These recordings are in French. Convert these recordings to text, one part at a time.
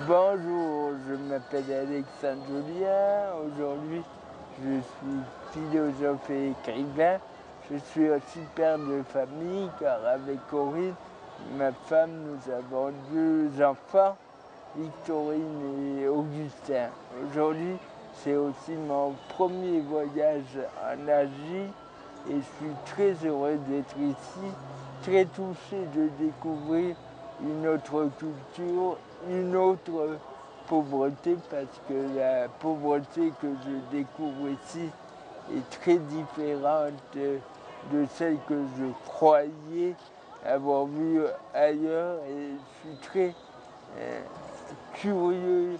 Bonjour, je m'appelle Alexandre Julien. Aujourd'hui, je suis philosophe et écrivain. Je suis aussi père de famille car avec Corinne, ma femme, nous avons 2 enfants, Victorine et Augustin. Aujourd'hui, c'est aussi mon premier voyage en Asie et je suis très heureux d'être ici, très touché de découvrir une autre culture, une autre pauvreté, parce que la pauvreté que je découvre ici est très différente de celle que je croyais avoir vue ailleurs, et je suis très curieux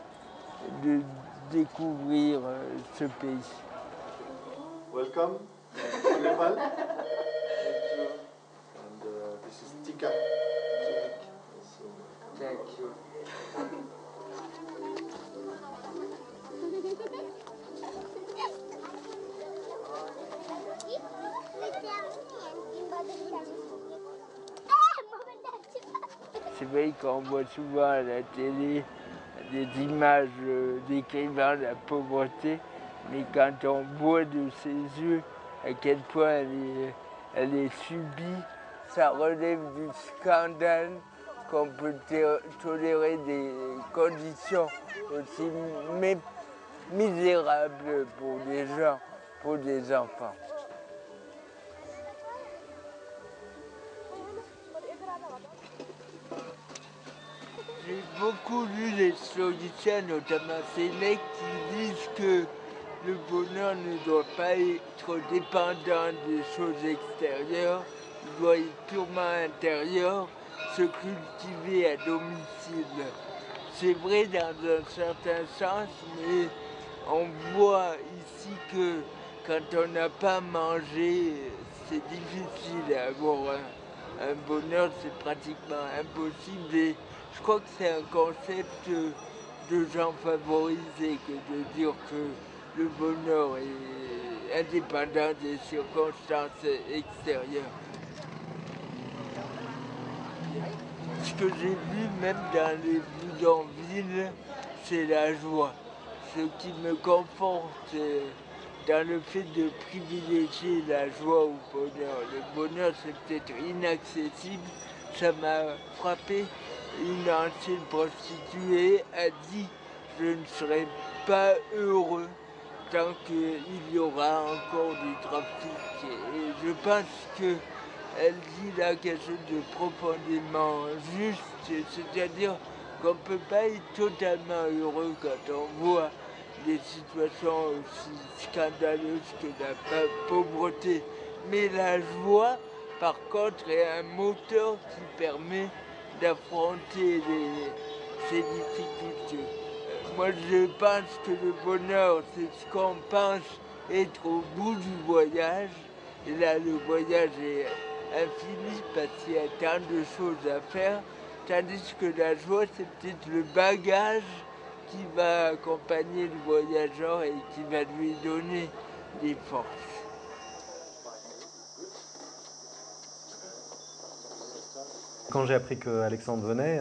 de découvrir ce pays. Welcome to Nepal. And this is Tika. Thank you. C'est vrai qu'on voit souvent à la télé des images décrivant la pauvreté, mais quand on voit de ses yeux à quel point elle est subie, ça relève du scandale qu'on peut tolérer des conditions aussi misérables pour des gens, pour des enfants. J'ai beaucoup lu les stoïciens, notamment Sénèque, qui disent que le bonheur ne doit pas être dépendant des choses extérieures, il doit être purement intérieur, se cultiver à domicile. C'est vrai dans un certain sens, mais on voit ici que quand on n'a pas mangé, c'est difficile d'avoir un bonheur, c'est pratiquement impossible. Et je crois que c'est un concept de gens favorisés que de dire que le bonheur est indépendant des circonstances extérieures. Ce que j'ai vu même dans les bidonvilles, c'est la joie. Ce qui me conforte dans le fait de privilégier la joie au bonheur. Le bonheur, c'est peut-être inaccessible. Ça m'a frappé. Une ancienne prostituée a dit « Je ne serai pas heureux tant qu'il y aura encore du trafic ». Et je pense qu'elle dit là quelque chose de profondément juste, c'est-à-dire qu'on ne peut pas être totalement heureux quand on voit des situations aussi scandaleuses que la pauvreté. Mais la joie, par contre, est un moteur qui permet d'affronter ces difficultés. Moi, je pense que le bonheur, c'est ce qu'on pense être au bout du voyage. Et là, le voyage est infini parce qu'il y a tant de choses à faire. Tandis que la joie, c'est peut-être le bagage qui va accompagner le voyageur et qui va lui donner des forces. Quand j'ai appris qu'Alexandre venait,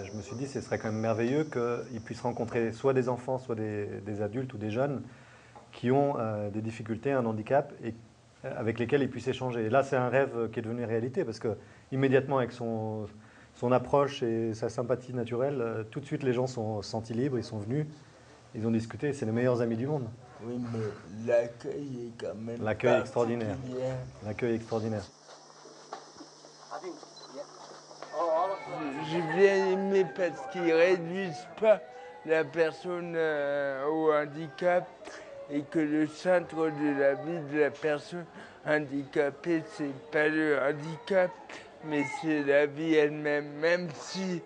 je me suis dit que ce serait quand même merveilleux qu'il puisse rencontrer soit des enfants, soit des adultes ou des jeunes qui ont des difficultés, un handicap, et avec lesquels il puisse échanger. Et là, c'est un rêve qui est devenu réalité, parce que immédiatement, avec son approche et sa sympathie naturelle, tout de suite, les gens sont sentis libres, ils sont venus, ils ont discuté, c'est les meilleurs amis du monde. Oui, mais l'accueil est quand même L'accueil extraordinaire. particulier. L'accueil extraordinaire. J'ai bien aimé parce qu'ils ne réduisent pas la personne au handicap et que le centre de la vie de la personne handicapée, c'est pas le handicap, mais c'est la vie elle-même. Même si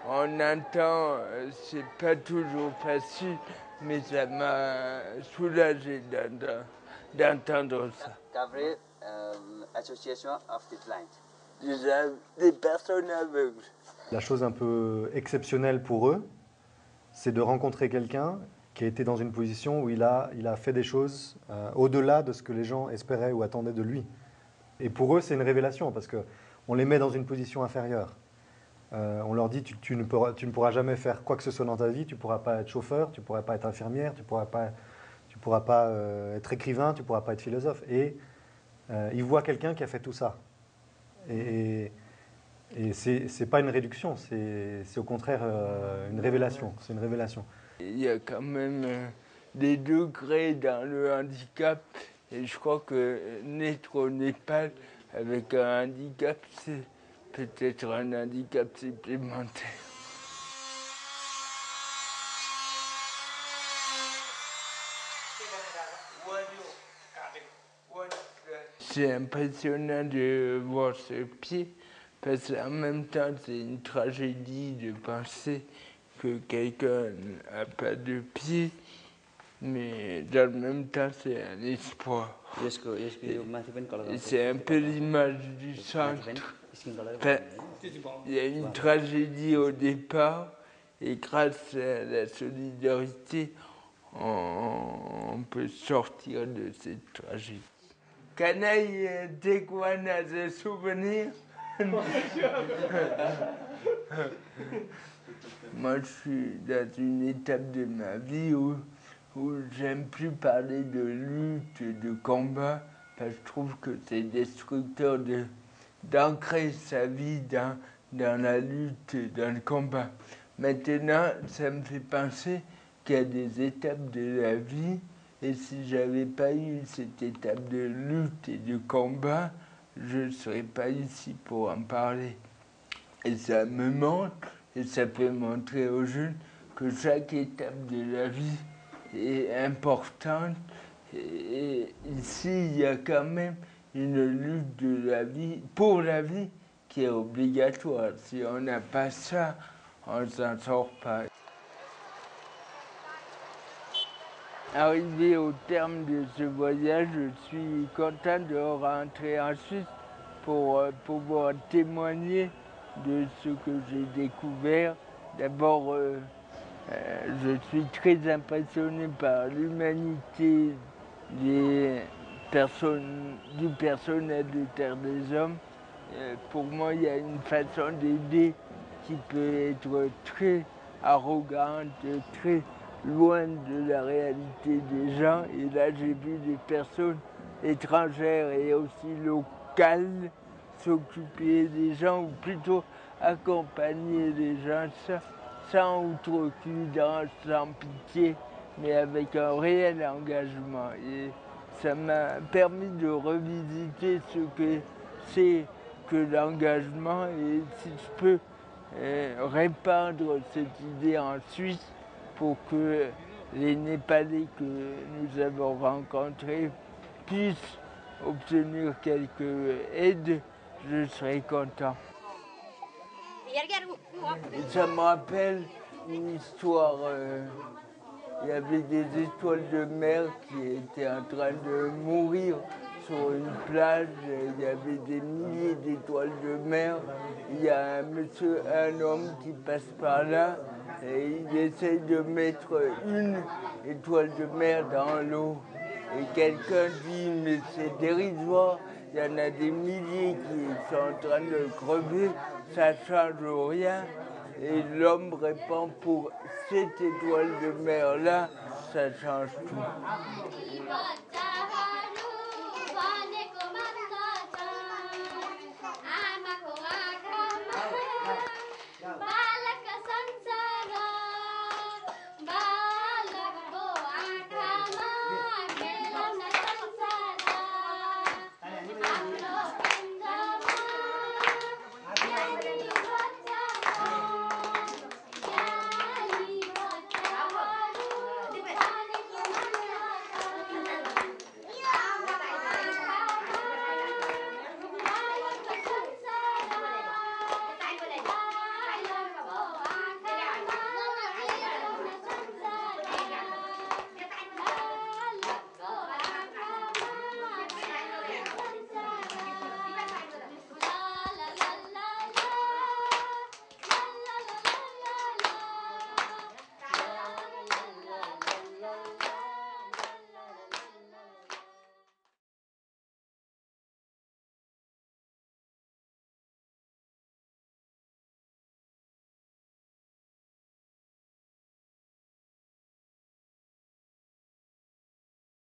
on entend, c'est pas toujours facile, mais ça m'a soulagé d'entendre ça. Coverage Association of the Blind. Des personnes aveugles. La chose un peu exceptionnelle pour eux, c'est de rencontrer quelqu'un qui a été dans une position où il a fait des choses au-delà de ce que les gens espéraient ou attendaient de lui. Et pour eux, c'est une révélation, parce qu'on les met dans une position inférieure. On leur dit tu ne pourras jamais faire quoi que ce soit dans ta vie, tu ne pourras pas être chauffeur, tu ne pourras pas être infirmière, tu ne pourras pas être écrivain, tu ne pourras pas être philosophe. Et ils voient quelqu'un qui a fait tout ça. Et ce n'est pas une réduction, c'est au contraire une révélation. C'est une révélation. Il y a quand même des degrés dans le handicap. Et je crois que naître au Népal avec un handicap, c'est peut-être un handicap supplémentaire. C'est impressionnant de voir ce pied, parce qu'en même temps, c'est une tragédie de penser que quelqu'un n'a pas de pied, mais dans le même temps, c'est un espoir. Et c'est un peu l'image du centre. Enfin, il y a une tragédie au départ, et grâce à la solidarité, on peut sortir de cette tragédie. Can I take one as a souvenir? Moi, je suis dans une étape de ma vie où j'aime plus parler de lutte, de combat, parce que je trouve que c'est destructeur d'ancrer sa vie dans la lutte, dans le combat. Maintenant, ça me fait penser qu'il y a des étapes de la vie, et si j'avais pas eu cette étape de lutte et de combat, je ne serais pas ici pour en parler. Et ça me montre, et ça peut montrer aux jeunes que chaque étape de la vie est importante. Et ici, il y a quand même une lutte de la vie, pour la vie, qui est obligatoire. Si on n'a pas ça, on ne s'en sort pas. Arrivé au terme de ce voyage, je suis content de rentrer en Suisse pour pouvoir témoigner de ce que j'ai découvert. D'abord, je suis très impressionné par l'humanité du personnel de Terre des Hommes. Pour moi, il y a une façon d'aider qui peut être très arrogante, très loin de la réalité des gens. Et là, j'ai vu des personnes étrangères et aussi locales s'occuper des gens, ou plutôt accompagner les gens sans outrecuidance, sans pitié, mais avec un réel engagement. Et ça m'a permis de revisiter ce que c'est que l'engagement, et si je peux répandre cette idée en Suisse pour que les Népalais que nous avons rencontrés puissent obtenir quelque aide, je serai content. Et ça me rappelle une histoire. Il y avait des étoiles de mer qui étaient en train de mourir sur une plage. Il y avait des milliers d'étoiles de mer. Il y a un homme qui passe par là et il essaye de mettre une étoile de mer dans l'eau. Et quelqu'un dit, mais c'est dérisoire, il y en a des milliers qui sont en train de crever, ça ne change rien. Et l'homme répond, pour cette étoile de mer-là, ça change tout.